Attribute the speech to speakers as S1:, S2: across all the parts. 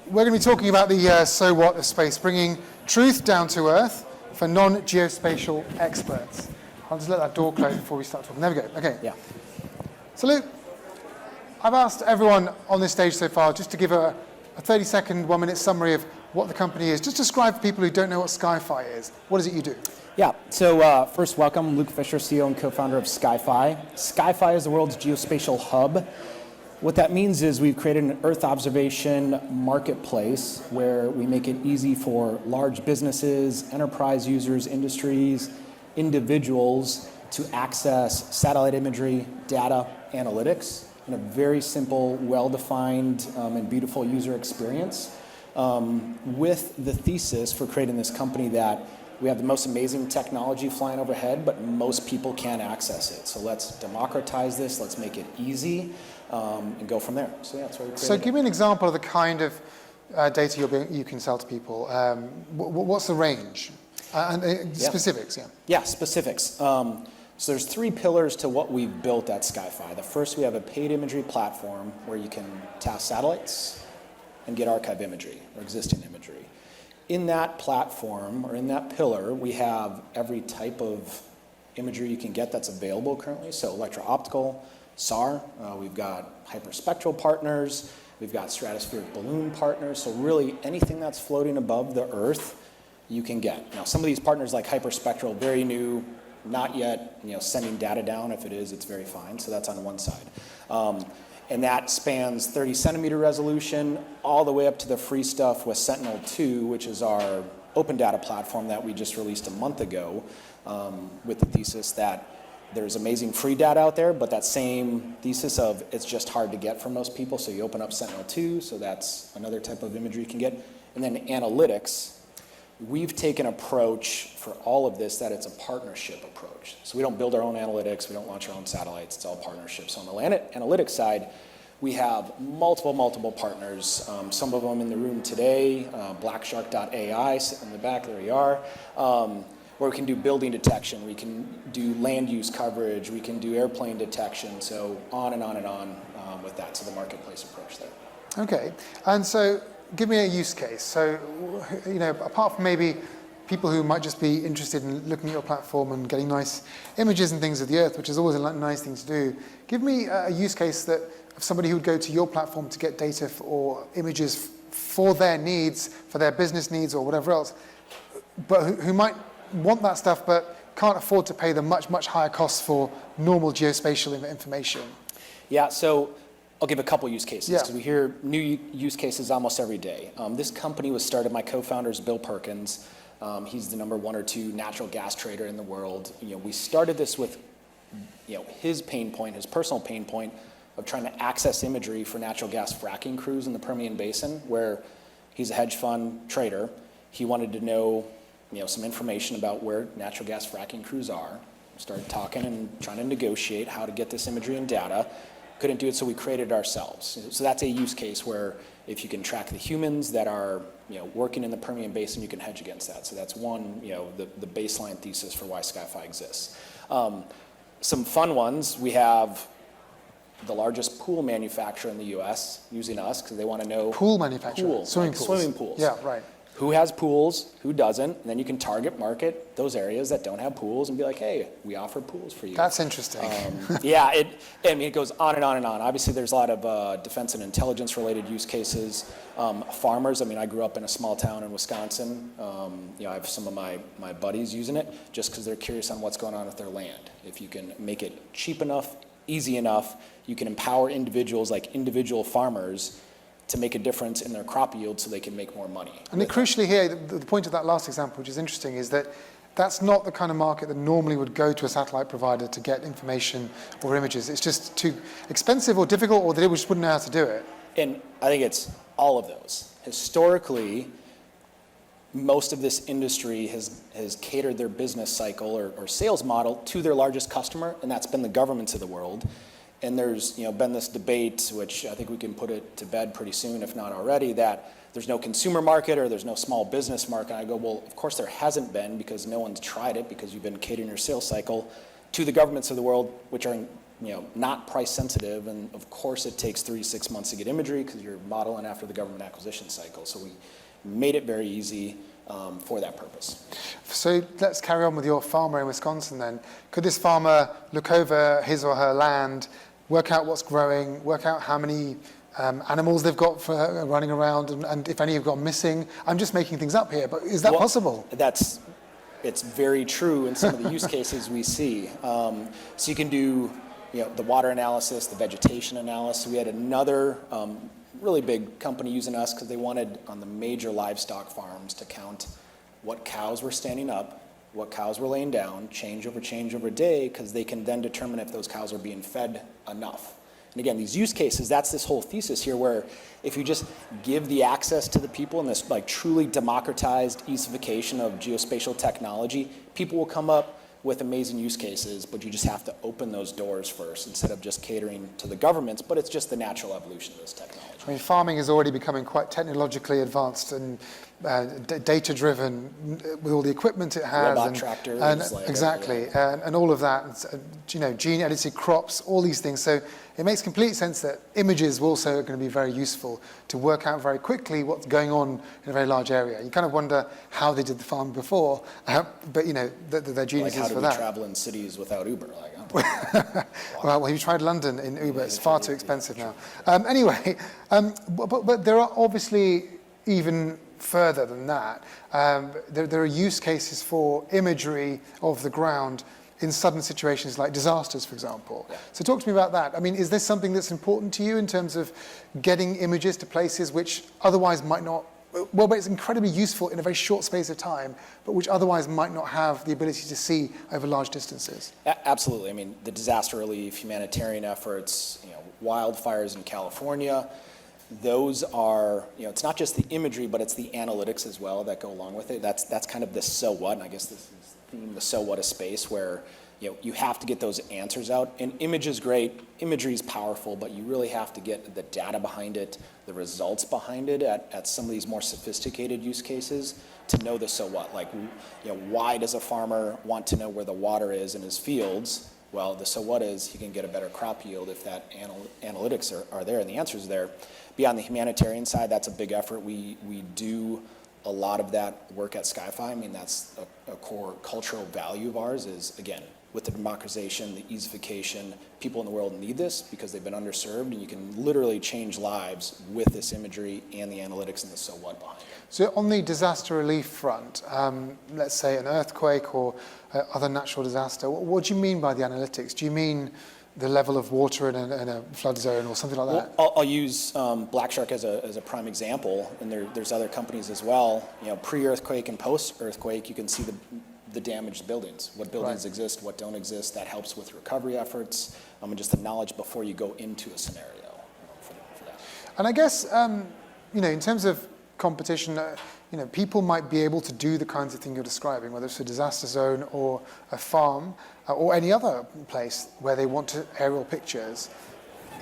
S1: We're going to be talking about the so what of space, bringing truth down to earth for non-geospatial experts. I'll just let that door close before we start talking. There we go. Okay.
S2: Yeah.
S1: So Luke, I've asked everyone on this stage so far just to give a 30-second, 1-minute summary of what the company is. Just describe for people who don't know what SkyFi is. What is it you do?
S2: Yeah, so first, welcome. I'm Luke Fischer, CEO and co-founder of SkyFi. SkyFi is the world's geospatial hub. What that means is we've created an Earth observation marketplace where we make it easy for large businesses, enterprise users, industries, individuals to access satellite imagery, data, analytics in a very simple, well-defined, and beautiful user experience, with the thesis for creating this company that we have the most amazing technology flying overhead, but most people can't access it. So let's democratize this, let's make it easy, and go from there. So yeah, that's what we created.
S1: So give me an example of the kind of data you can sell to people. What's the range? Specifics, yeah.
S2: Yeah, specifics. So there's 3 pillars to what we've built at SkyFi. The first, we have a paid imagery platform where you can task satellites and get archive imagery or existing imagery. In that platform, or in that pillar, we have every type of imagery you can get that's available currently. So electro-optical, SAR, we've got hyperspectral partners, we've got stratospheric balloon partners. So really anything that's floating above the Earth, you can get. Now some of these partners like hyperspectral, very new, not yet sending data down. If it is, it's very fine. So that's on one side. And that spans 30 centimeter resolution all the way up to the free stuff with Sentinel-2, which is our open data platform that we just released a month ago, with the thesis that there's amazing free data out there, but that same thesis of it's just hard to get for most people. So you open up Sentinel-2, so that's another type of imagery you can get. And then analytics. We've taken an approach for all of this that it's a partnership approach. So we don't build our own analytics, we don't launch our own satellites, it's all partnerships. So on the analytics side, we have multiple partners, some of them in the room today, blackshark.ai sitting in the back, there we are, where we can do building detection, we can do land use coverage, we can do airplane detection, so on and on and on with that, so the marketplace approach there.
S1: Okay, and so give me a use case. So, apart from maybe people who might just be interested in looking at your platform and getting nice images and things of the Earth, which is always a nice thing to do, give me a use case of somebody who would go to your platform to get data or images for their needs, for their business needs or whatever else, but who might want that stuff but can't afford to pay the much higher costs for normal geospatial information.
S2: Yeah, so I'll give a couple use cases because we hear new use cases almost every day. This company was started, my co-founder is Bill Perkins. He's the number 1 or 2 natural gas trader in the world. We started this with his pain point, his personal pain point of trying to access imagery for natural gas fracking crews in the Permian Basin, where he's a hedge fund trader. He wanted to know some information about where natural gas fracking crews are. Started talking and trying to negotiate how to get this imagery and data. Couldn't do it, so we created it ourselves. So that's a use case where if you can track the humans that are working in the Permian Basin, you can hedge against that. So that's one, the baseline thesis for why SkyFi exists. Some fun ones, we have the largest pool manufacturer in the US using us because they want to know.
S1: Pool manufacturer? Swimming pools.
S2: Swimming pools.
S1: Yeah, right.
S2: Who has pools, who doesn't, and then you can target market those areas that don't have pools and be like, hey, we offer pools for you.
S1: That's interesting.
S2: It goes on and on and on. Obviously, there's a lot of defense and intelligence related use cases. Farmers, I grew up in a small town in Wisconsin. I have some of my buddies using it just because they're curious on what's going on with their land. If you can make it cheap enough, easy enough, you can empower individuals like individual farmers to make a difference in their crop yield so they can make more money.
S1: And crucially here, the point of that last example, which is interesting, is that that's not the kind of market that normally would go to a satellite provider to get information or images. It's just too expensive or difficult, or they just wouldn't know how to do it.
S2: And I think it's all of those. Historically, most of this industry has catered their business cycle or sales model to their largest customer, and that's been the governments of the world. And there's been this debate, which I think we can put it to bed pretty soon, if not already, that there's no consumer market or there's no small business market. And I go, well, of course there hasn't been because no one's tried it because you've been catering your sales cycle to the governments of the world, which are not price sensitive, and of course it takes 3 to 6 months to get imagery because you're modeling after the government acquisition cycle. So we made it very easy for that purpose.
S1: So let's carry on with your farmer in Wisconsin then. Could this farmer look over his or her land, work out what's growing, work out how many animals they've got for running around, and if any have gone missing? I'm just making things up here, but is that possible?
S2: It's very true in some of the use cases we see. So you can do the water analysis, the vegetation analysis. We had another really big company using us because they wanted on the major livestock farms to count what cows were standing up, what cows were laying down, change over day, because they can then determine if those cows are being fed enough. And again, these use cases, that's this whole thesis here where if you just give the access to the people in this like truly democratized easification of geospatial technology, people will come up with amazing use cases, but you just have to open those doors first instead of just catering to the governments, but it's just the natural evolution of this technology.
S1: I mean, farming is already becoming quite technologically advanced and data-driven with all the equipment it has.
S2: Robot tractors.
S1: Exactly, and all of that, gene-edited crops, all these things. So it makes complete sense that images are also going to be very useful to work out very quickly what's going on in a very large area. You kind of wonder how they did the farm before, but they're geniuses for that.
S2: Like how do we travel in cities without Uber?
S1: Well, have you tried London in Uber? It's far too expensive now. Anyway, but there are obviously even further than that. There are use cases for imagery of the ground in sudden situations like disasters, for example.
S2: Yeah.
S1: So talk to me about that. I mean, is this something that's important to you in terms of getting images to places which otherwise might not, well, but it's incredibly useful in a very short space of time, but which otherwise might not have the ability to see over large distances?
S2: Absolutely. I mean, the disaster relief, humanitarian efforts, wildfires in California, those are, it's not just the imagery, but it's the analytics as well that go along with it. That's kind of the so what, and I guess this is the theme, the so what of space, where you have to get those answers out. And image is great, imagery is powerful, but you really have to get the data behind it, the results behind it at some of these more sophisticated use cases to know the so what. Like, why does a farmer want to know where the water is in his fields? Well, the so what is he can get a better crop yield if that analytics are there and the answers are there. Beyond the humanitarian side, that's a big effort. We do a lot of that work at SkyFi. I mean, that's a core cultural value of ours is, again, with the democratization, the easification, people in the world need this because they've been underserved, and you can literally change lives with this imagery and the analytics and the so what behind it.
S1: So on the disaster relief front, let's say an earthquake or other natural disaster, what do you mean by the analytics? Do you mean the level of water in a flood zone or something like that?
S2: Well, I'll use Black Shark as a prime example, and there's other companies as well. Pre-earthquake and post-earthquake, you can see the damaged buildings, what buildings exist, what don't exist. That helps with recovery efforts, and just the knowledge before you go into a scenario for that.
S1: And I guess, in terms of competition, people might be able to do the kinds of thing you're describing, whether it's a disaster zone or a farm or any other place where they want to aerial pictures.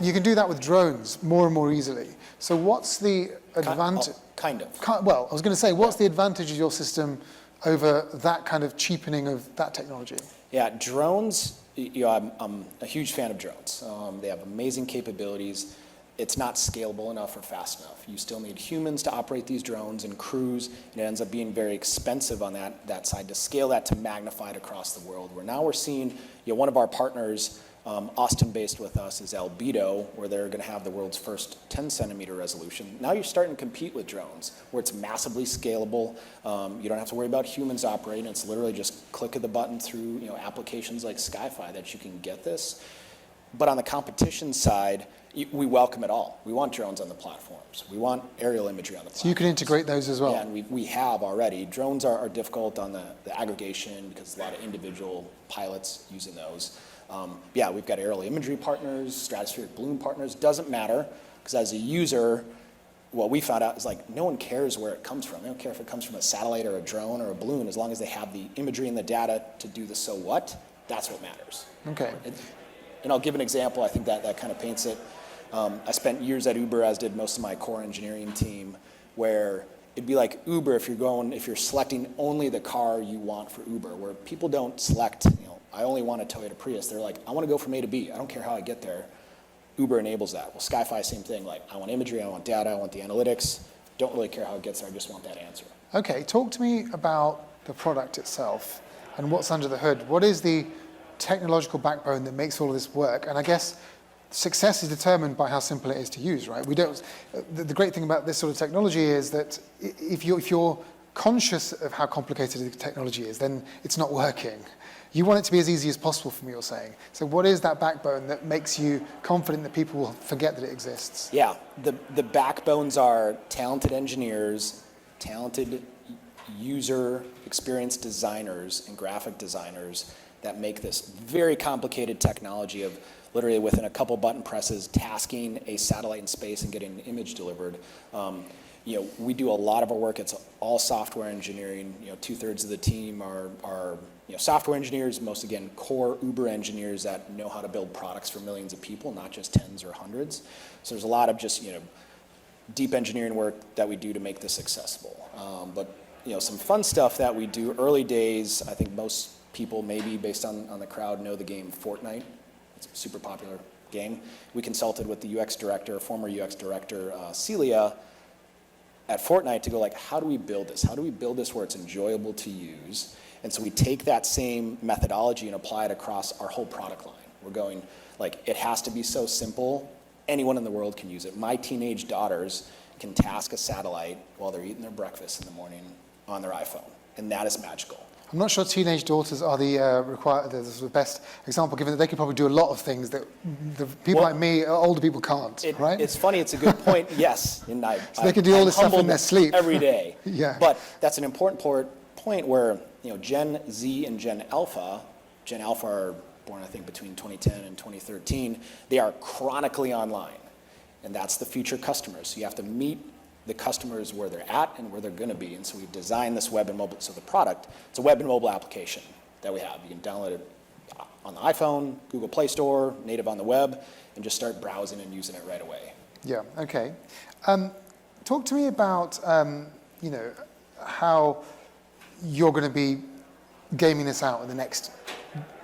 S1: You can do that with drones more and more easily. So what's the advantage?
S2: Kind of.
S1: Well, I was going to say, what's the advantage of your system over that kind of cheapening of that technology?
S2: Yeah, drones, I'm a huge fan of drones. They have amazing capabilities. It's not scalable enough or fast enough. You still need humans to operate these drones and crews, and it ends up being very expensive on that side to scale that to magnify it across the world. Where now we're seeing, one of our partners, Austin-based with us, is Albedo, where they're going to have the world's first 10-centimeter resolution. Now you're starting to compete with drones, where it's massively scalable. You don't have to worry about humans operating. It's literally just click of the button through applications like SkyFi that you can get this. But on the competition side, we welcome it all. We want drones on the platforms. We want aerial imagery on the platforms.
S1: So you can integrate those as well?
S2: Yeah, and we have already. Drones are difficult on the aggregation because a lot of individual pilots using those. We've got aerial imagery partners, stratospheric balloon partners. Doesn't matter, because as a user, what we found out is no one cares where it comes from. They don't care if it comes from a satellite or a drone or a balloon, as long as they have the imagery and the data to do the so what, that's what matters.
S1: Okay.
S2: And I'll give an example. I think that kind of paints it. I spent years at Uber, as did most of my core engineering team, where it'd be like Uber if you're selecting only the car you want for Uber, where people don't select I only want a Toyota Prius. They're like, I want to go from A to B. I don't care how I get there. Uber enables that. Well, SkyFi, same thing. Like, I want imagery, I want data, I want the analytics. Don't really care how it gets there. I just want that answer.
S1: Okay, talk to me about the product itself and what's under the hood. What is the technological backbone that makes all of this work? And I guess success is determined by how simple it is to use, right? We don't. The great thing about this sort of technology is that if you're conscious of how complicated the technology is, then it's not working. You want it to be as easy as possible, from what you're saying. So what is that backbone that makes you confident that people will forget that it exists?
S2: Yeah, the backbones are talented engineers, talented user experience designers and graphic designers that make this very complicated technology of literally within a couple button presses tasking a satellite in space and getting an image delivered. We do a lot of our work. It's all software engineering. 2/3 of the team are software engineers, most again core Uber engineers that know how to build products for millions of people, not just tens or hundreds. So there's a lot of just deep engineering work that we do to make this accessible. But some fun stuff that we do early days. I think most people, maybe based on the crowd, know the game Fortnite. It's a super popular game. We consulted with the UX director, former UX director, Celia, at Fortnite to go like, how do we build this? How do we build this where it's enjoyable to use? And so we take that same methodology and apply it across our whole product line. We're going like, it has to be so simple, anyone in the world can use it. My teenage daughters can task a satellite while they're eating their breakfast in the morning on their iPhone, and that is magical.
S1: I'm not sure teenage daughters are the best example, given that they could probably do a lot of things that the people like me, older people can't, right?
S2: It's funny, it's a good point, yes. And
S1: so they can do all this stuff in their sleep.
S2: Every day.
S1: Yeah.
S2: But that's an important point where Gen Z and Gen Alpha are born, I think, between 2010 and 2013, they are chronically online. And that's the future customers. So you have to meet the customers where they're at and where they're going to be. And so we've designed this web and mobile. So the product, it's a web and mobile application that we have. You can download it on the iPhone, Google Play Store, native on the web, and just start browsing and using it right away.
S1: Yeah, okay. Talk to me about, how you're going to be gaming this out in the next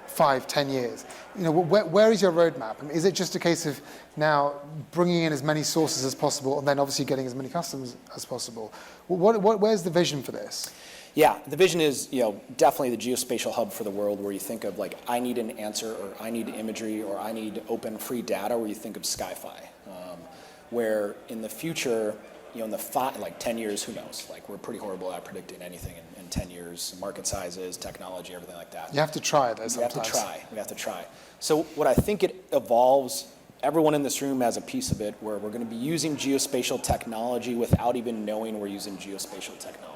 S1: 5-10 years. Where is your roadmap? I mean, is it just a case of now bringing in as many sources as possible and then obviously getting as many customers as possible? Where's the vision for this?
S2: Yeah, the vision is definitely the geospatial hub for the world, where you think of like, I need an answer, or I need imagery, or I need open free data, where you think of SkyFi. Where in the future, in the 10 years, who knows? Like, we're pretty horrible at predicting anything in 10 years, market sizes, technology, everything like that.
S1: You have to try though sometimes.
S2: We have to try. So what I think it evolves, everyone in this room has a piece of it, where we're going to be using geospatial technology without even knowing we're using geospatial technology.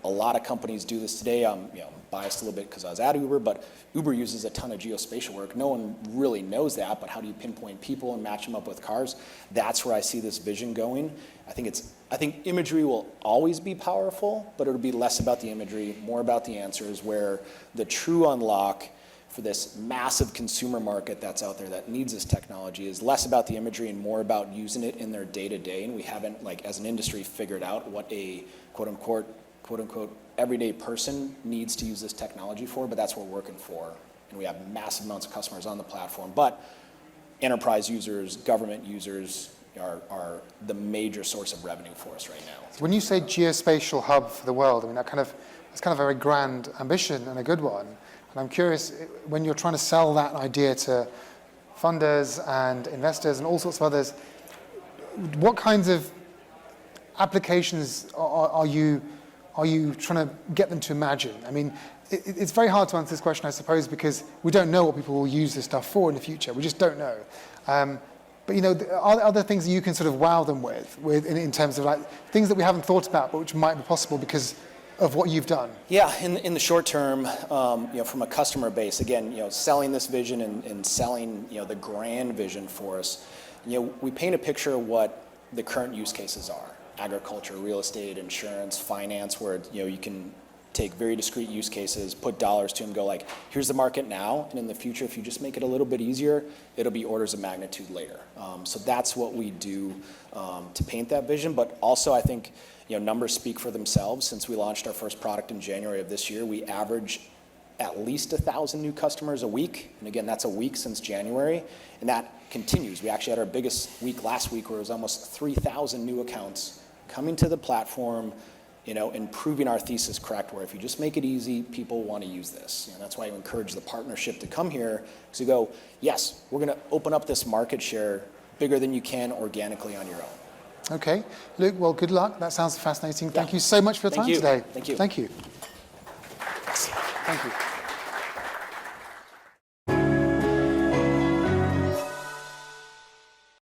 S2: A lot of companies do this today. I'm biased a little bit because I was at Uber, but Uber uses a ton of geospatial work. No one really knows that, but how do you pinpoint people and match them up with cars? That's where I see this vision going. I think imagery will always be powerful, but it'll be less about the imagery, more about the answers, where the true unlock for this massive consumer market that's out there that needs this technology is less about the imagery and more about using it in their day-to-day. And we haven't, as an industry, figured out what a quote-unquote everyday person needs to use this technology for, but that's what we're working for. And we have massive amounts of customers on the platform, but enterprise users, government users are the major source of revenue for us right now.
S1: So when you say geospatial hub for the world, I mean, that's kind of a very grand ambition and a good one. And I'm curious, when you're trying to sell that idea to funders and investors and all sorts of others, what kinds of applications are you trying to get them to imagine? I mean, it's very hard to answer this question, I suppose, because we don't know what people will use this stuff for in the future. We just don't know. But are there things that you can sort of wow them with in terms of things that we haven't thought about, but which might be possible because of what you've done?
S2: Yeah, in the short term, from a customer base, again, selling this vision and selling, the grand vision for us, we paint a picture of what the current use cases are: agriculture, real estate, insurance, finance, where you can take very discrete use cases, put dollars to them, go like, here's the market now, and in the future, if you just make it a little bit easier, it'll be orders of magnitude later. So that's what we do to paint that vision. But also, I think numbers speak for themselves. Since we launched our first product in January of this year, we average at least 1,000 new customers a week. And again, that's a week since January. And that continues. We actually had our biggest week last week where it was almost 3,000 new accounts coming to the platform, and proving our thesis correct, where if you just make it easy, people want to use this. That's why you encourage the partnership to come here, because you go, yes, we're going to open up this market share bigger than you can organically on your own.
S1: Okay. Luke, well, good luck. That sounds fascinating.
S2: Yeah.
S1: Thank you so much for your time today.
S2: Thank you.
S1: Thank you. Thank you.